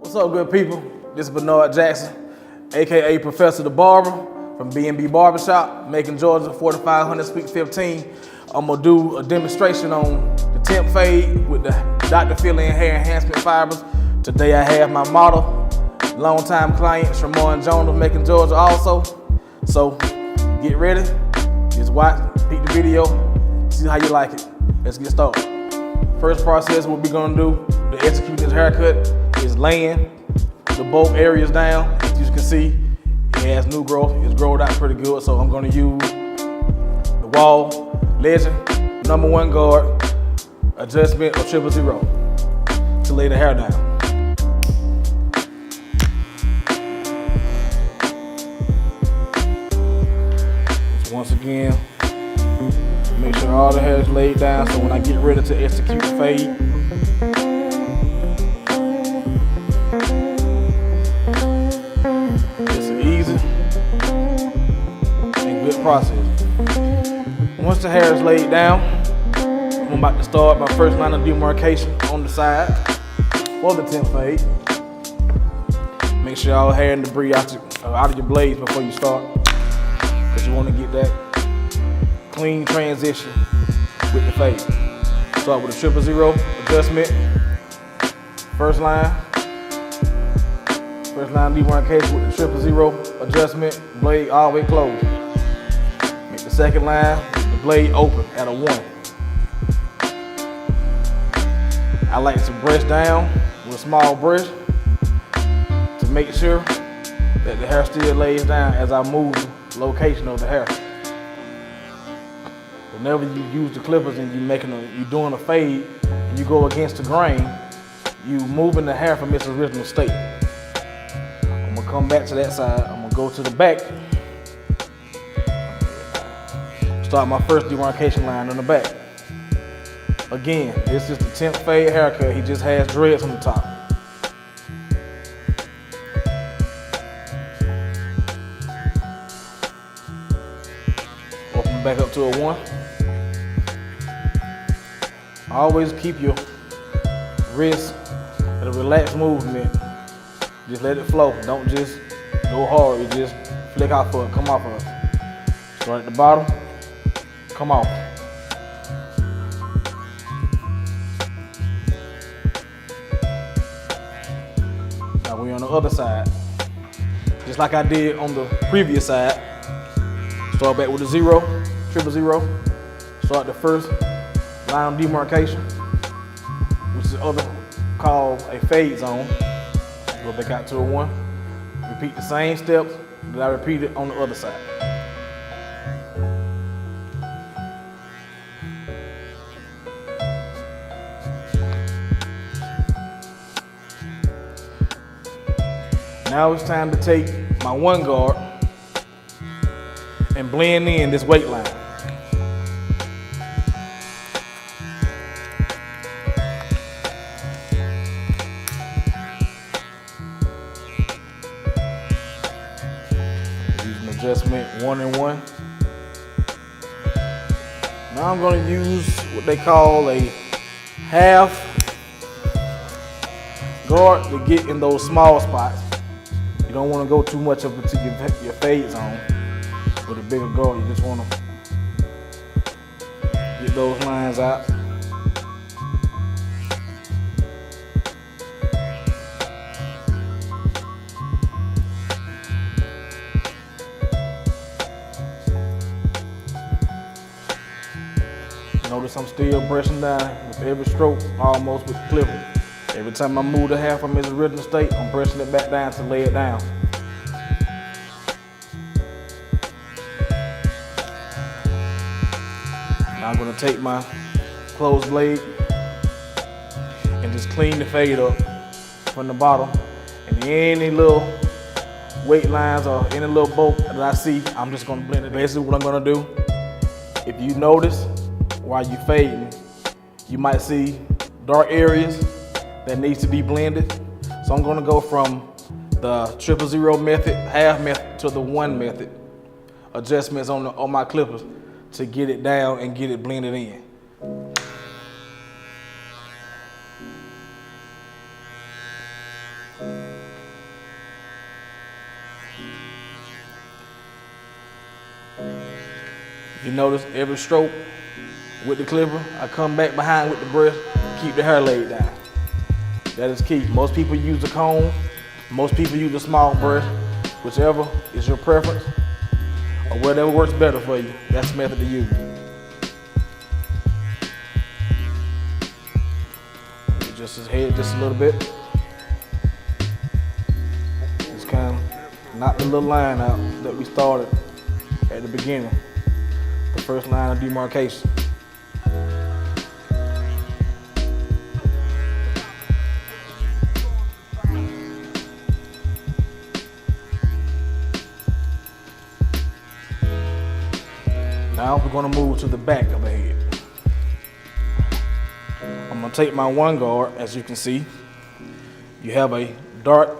What's up, good people? This is Bernard Jackson, aka Professor the Barber from B&B Barbershop, Macon, Georgia, 4500 Suite 15. I'm gonna do a demonstration on the Temp Fade with the Dr. Fill-In Hair Enhancement Fibers. Today I have my model, longtime client, Shamon Jones of Macon, Georgia also. So get ready, just watch, peek the video, see how you like it. Let's get started. First process what we're gonna do to execute this haircut is laying the bulk areas down. As you can see, it has new growth. It's grown out pretty good. So I'm gonna use the Wahl Legend #1 guard adjustment of 000 to lay the hair down. So once again, make sure all the hair is laid down so when I get ready to execute the fade, it's an easy and good process. Once the hair is laid down, I'm about to start my first line of demarcation on the side for the Temp Fade. Make sure all hair and debris out of your blades before you start, because you want to get that clean transition with the fade. Start with a 000 adjustment. First line demarcation with the 000 adjustment, blade all the way closed. Make the second line, the blade open at a 1. I like to brush down with a small brush to make sure that the hair still lays down as I move the location of the hair. Whenever you use the clippers and you're doing a fade and you go against the grain, you moving the hair from its original state. I'm gonna come back to that side. I'm gonna go to the back. Start my first demarcation line on the back. Again, this is the Temp Fade haircut. He just has dreads on the top. Open back up to a 1. Always keep your wrist at a relaxed movement. Just let it flow. Don't just go hard. You just flick out for it. Come off of it. Start at the bottom. Come off. Now we're on the other side. Just like I did on the previous side. Start back with a 000. Start the first line of demarcation, which is called a fade zone. Go back out to a 1. Repeat the same steps that I repeated on the other side. Now it's time to take my 1 guard and blend in this weight line. Using adjustment 1 and 1. Now I'm going to use what they call a half guard to get in those small spots. You don't want to go too much up into your fade zone. With a bigger guard, you just want to get those lines out. Notice I'm still brushing down with every stroke, almost with the clipper. Every time I move the hair from its original state, I'm brushing it back down to lay it down. Now I'm gonna take my closed blade and just clean the fade up from the bottom. And any little weight lines or any little bulk that I see, I'm just gonna blend it. Basically what I'm gonna do, if you notice while you're fading, you might see dark areas that needs to be blended. So I'm gonna go from the 000 method, half method, to the 1 method. Adjustments on my clippers to get it down and get it blended in. You notice every stroke with the clipper, I come back behind with the brush, keep the hair laid down. That is key. Most people use a comb, most people use a small brush, whichever is your preference, or whatever works better for you, that's the method to use. Just his head just a little bit. Just kind of knock the little line out that we started at the beginning. The first line of demarcation. Now we're going to move to the back of the head. I'm going to take my one guard, as you can see. You have a dark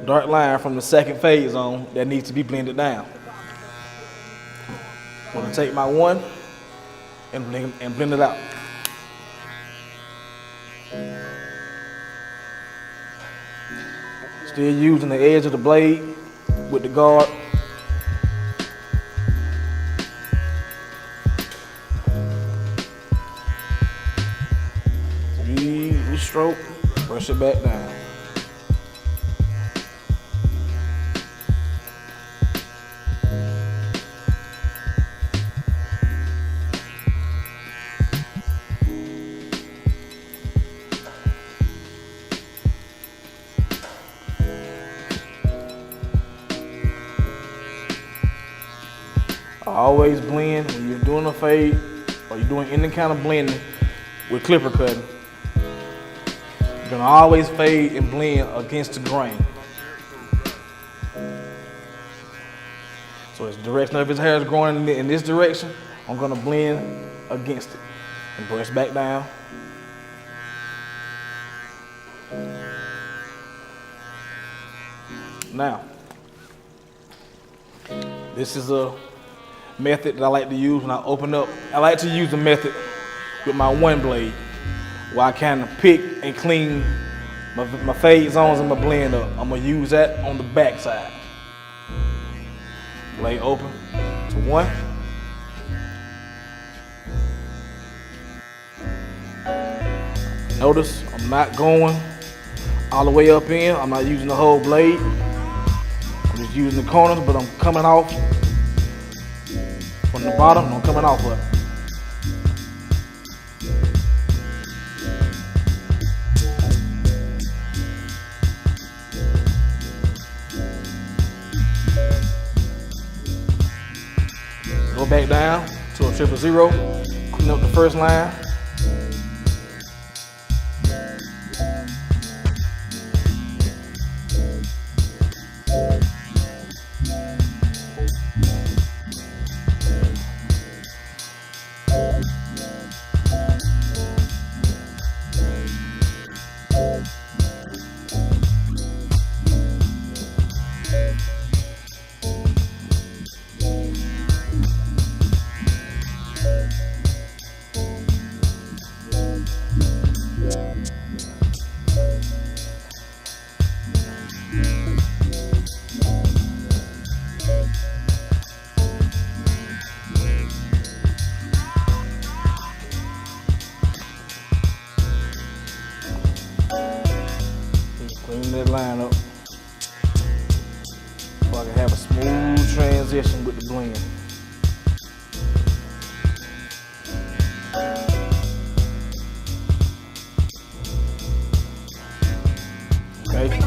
line from the second fade zone that needs to be blended down. I'm going to take my one and blend it out. Still using the edge of the blade with the guard. Easy stroke, brush it back down. Always blend when you're doing a fade or you're doing any kind of blending with clipper cutting. You're gonna always fade and blend against the grain. So as the direction of his hair is growing in this direction, I'm gonna blend against it and brush back down. Now, this is a method that I like to use when I open up. I like to use the method with my one blade, where I kind of pick and clean my fade zones and my blend up. I'm gonna use that on the back side. Blade open to one. Notice I'm not going all the way up in. I'm not using the whole blade. I'm just using the corners, but I'm coming off from the bottom, I'm coming off of it. Go back down to a 000, clean up the first line. Clean that line up so I can have a smooth transition with the blend. Okay.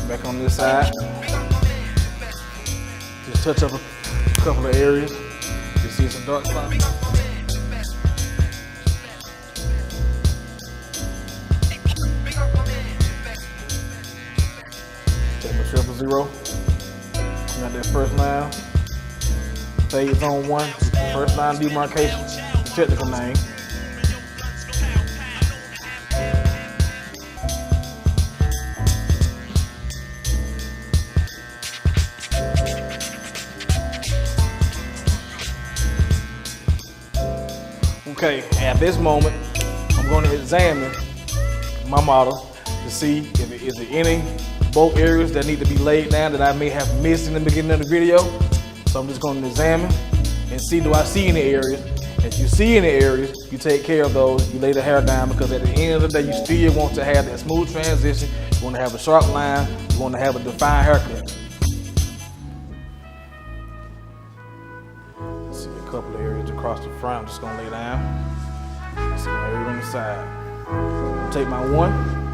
Back on this side. Just touch up a couple of areas. You see some dark spots. Take my 000. Got that first line. Fade zone one. First line demarcation. The technical name. Okay, at this moment, I'm going to examine my model to see if it is any both areas that need to be laid down that I may have missed in the beginning of the video. So I'm just going to examine and see, do I see any areas? If you see any areas, you take care of those, you lay the hair down, because at the end of the day, you still want to have that smooth transition. You want to have a sharp line, you want to have a defined haircut. Let's see a couple of areas across the front. I'm just going to lay down. Let's see my area on the side. Take my 1.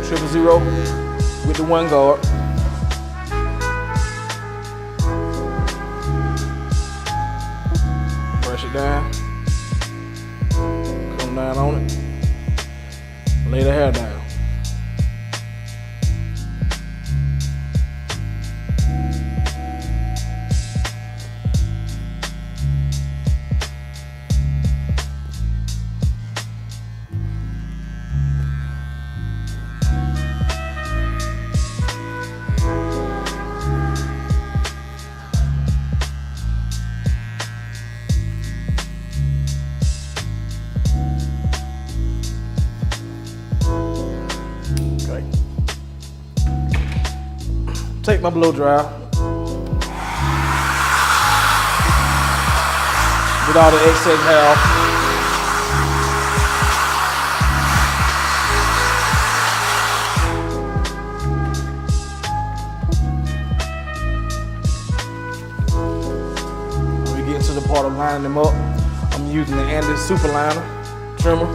000 with the 1 guard. Brush it down. Come down on it. Lay the hair down. Take my blow dryer, get all the excess hair off. When we get into the part of lining them up, I'm using the Andis Superliner Trimmer.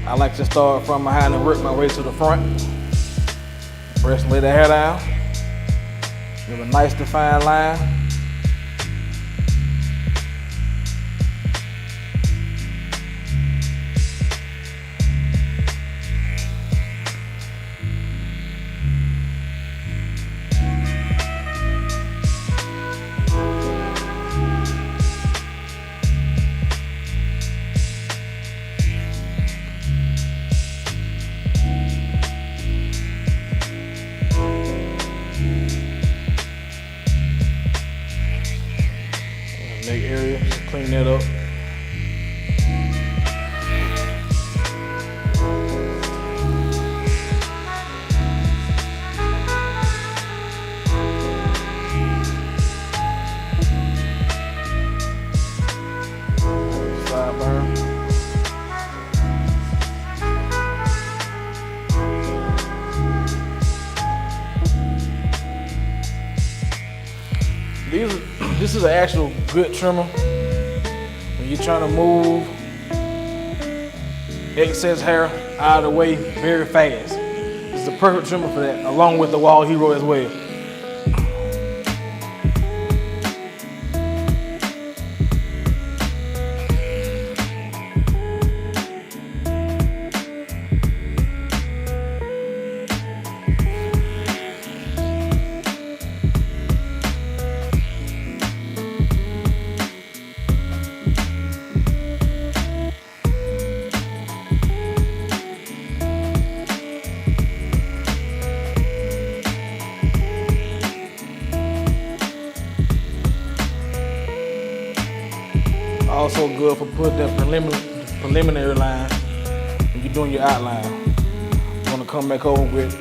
I like to start from behind and work my way to the front. Press and lay the hair down. Give a nice defined line. Neck area, just clean that up. Sideburn. This is an actual good trimmer when you're trying to move excess hair out of the way very fast. This is a perfect trimmer for that, along with the Wahl Hero as well. Also good for putting that preliminary line when you're doing your outline. I'm gonna come back over with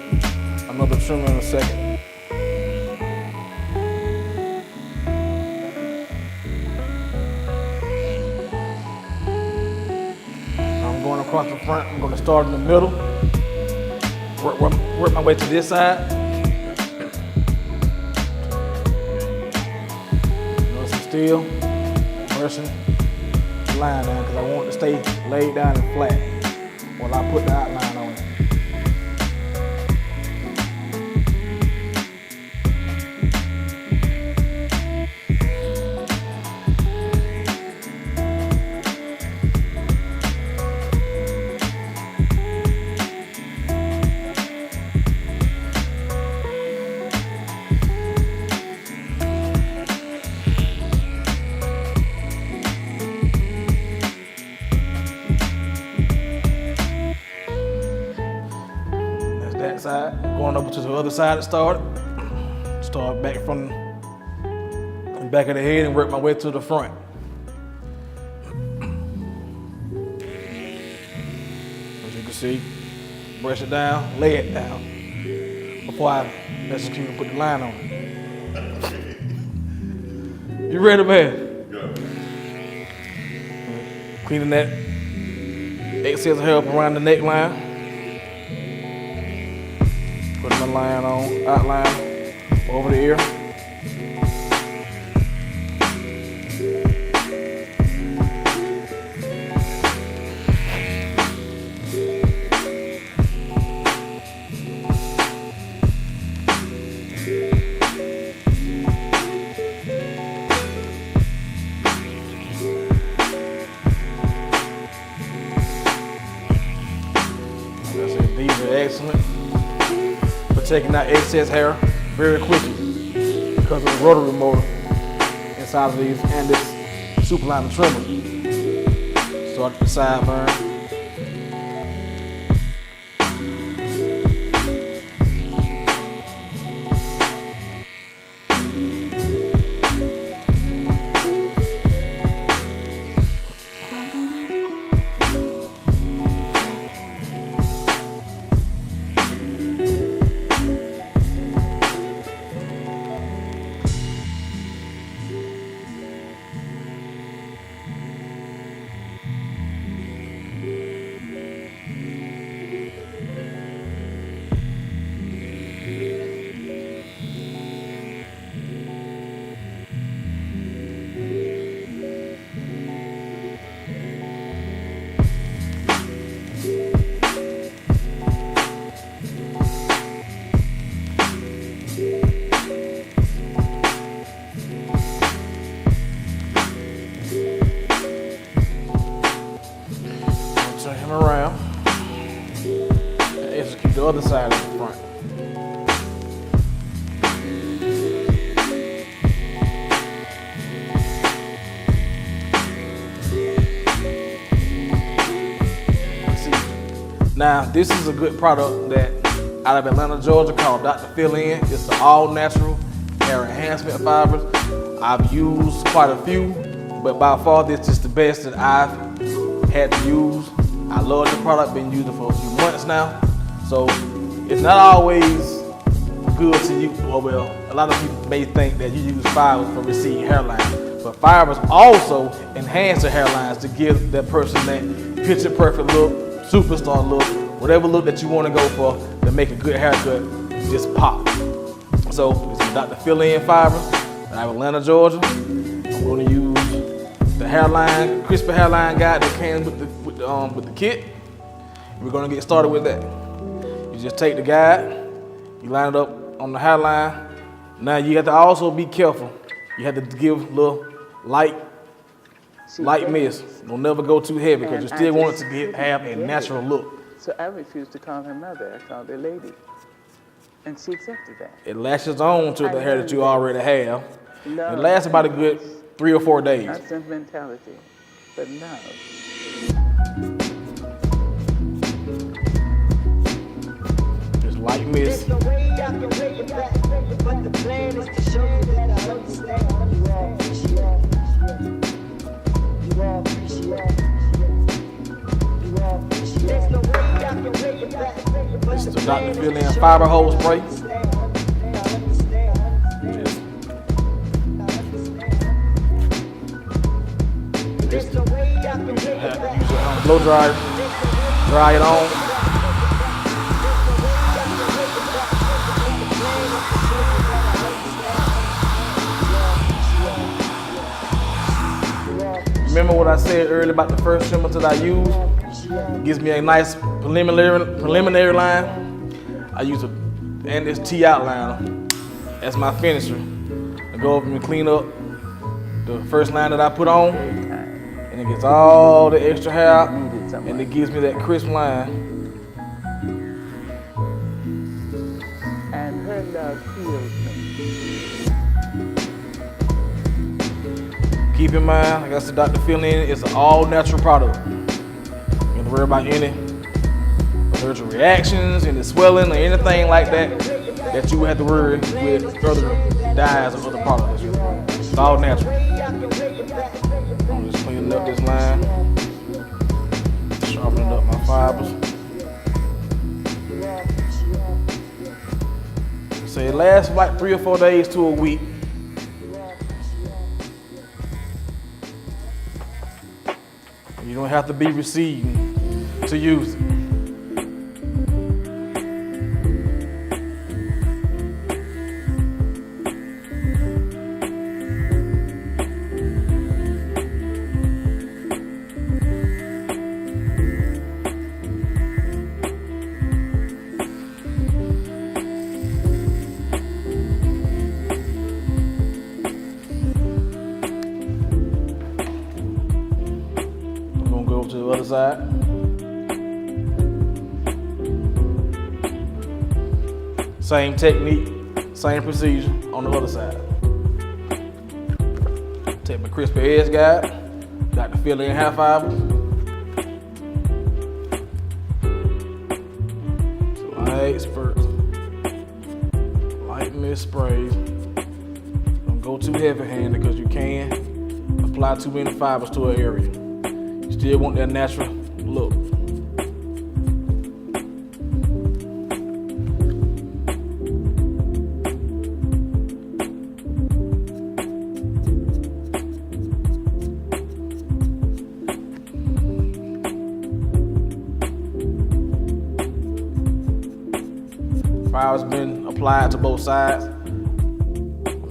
another trimmer in a second. I'm going across the front. I'm gonna start in the middle, work my way to this side. Some steel, brushing the line down because I want it to stay laid down and flat while I put the outline on it. That side, going over to the other side to start back from the back of the head and work my way to the front. See, brush it down, lay it down before I execute and put the line on it. You ready, man? Go. Cleaning that excess hair up around the neckline. Putting the line on, outline over the ear. These are excellent for taking out excess hair very quickly because of the rotary motor inside of these Andis Superliner Trimmer. Start at the sideburn. Turn him around and execute the other side of the front. See, now this is a good product that out of Atlanta, Georgia called Dr. Fill-In. It's the all natural hair enhancement fibers. I've used quite a few, but by far this is the best that I've had to use. I love the product, been using it for a few months now. So it's not always good to use, well, a lot of people may think that you use fibers for receding hairline, but fibers also enhance the hairlines to give that person that picture perfect look, superstar look, whatever look that you want to go for to make a good haircut just pop. So it's Dr. Fill-In fibers out of Atlanta, Georgia. I'm going to use the hairline, crispy hairline guide that came with the kit. We're gonna get started with that. You just take the guide, you line it up on the hairline. Now you have to also be careful. You have to give a little light mist. Don't never go too heavy because you still want it to have a natural look. So I refused to call her mother. I called her lady. And she accepted that. It lashes on to the hair that you already have. It lasts about a good 3 or 4 days. Not sentimentality, but love. Just light mist. But the plan is to show you that I understand. You all appreciate. You all appreciate. You all appreciate. There's no way I can make it back. This is the Dr. Fill-In fiber hose spray. Just use your blow dryer, dry it on. Remember what I said earlier about the first trimmer that I use? It gives me a nice preliminary line. I use an Andis T outliner as my finisher. I go over and clean up the first line that I put on, and it gets all the extra hair out, and it gives me that crisp line. And her love heals me. Keep in mind, like I said, Dr. Fill-In is an all-natural product. You don't have to worry about any allergic reactions, any swelling, or anything like that that you would have to worry with other dyes or other products. It's all natural. I'm just cleaning up this line, sharpening up my fibers. So it lasts like 3 or 4 days to a week. You don't have to be receiving to use it. To the other side. Same technique, same procedure on the other side. Take my crispy edge guide, got the fill in hair fibers. Light spurts, lightness sprays. Don't go too heavy handed because you can apply too many fibers to an area. Still want that natural look. Fiber's been applied to both sides.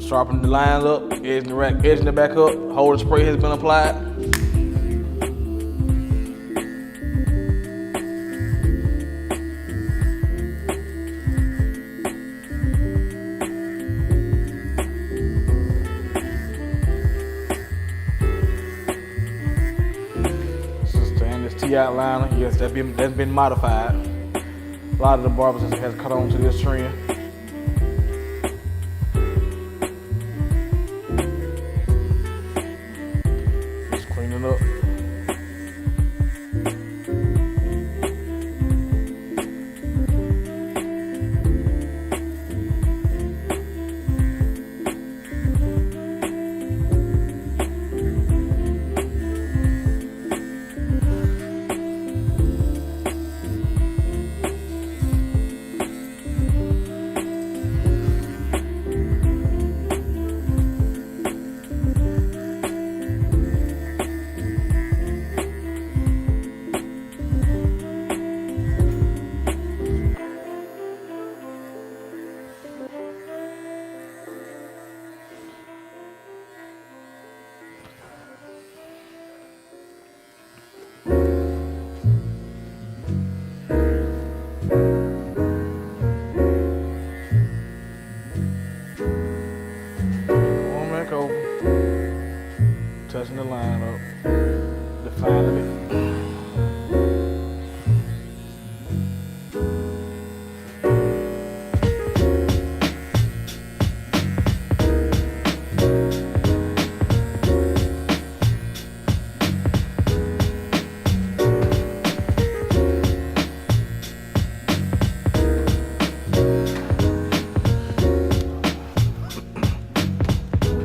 Sharpen the lines up, edging it back up. Holder spray has been applied. Andis T outliner, yes, that's been modified. A lot of the barbers has cut on to this trend. Just cleaning up. Touching the line up, defining it.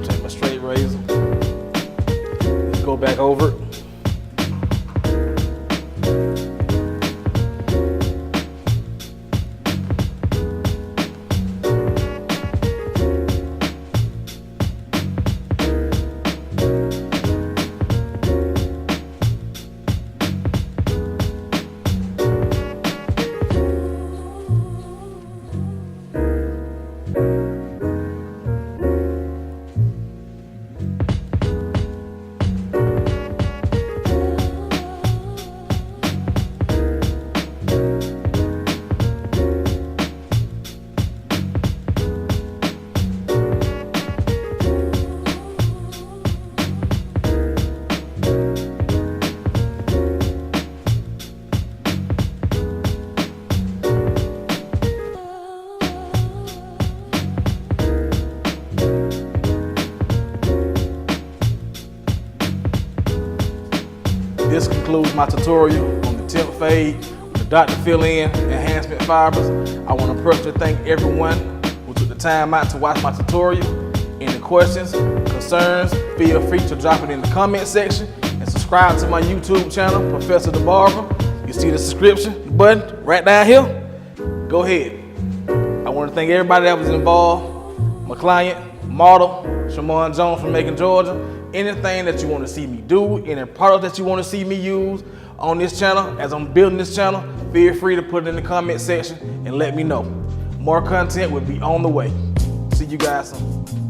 Take my straight razor. Go back over it. This concludes my tutorial on the Temp Fade with the Dr. Fill-In enhancement fibers. I want to personally thank everyone who took the time out to watch my tutorial. Any questions, concerns, feel free to drop it in the comment section and subscribe to my YouTube channel, Professor the Barber. You see the subscription button right down here? Go ahead. I want want to thank everybody that was involved. My client, model, Shamon Jones from Macon, Georgia. Anything that you want to see me do, any product that you want to see me use on this channel, as I'm building this channel, feel free to put it in the comment section and let me know. More content will be on the way. See you guys soon.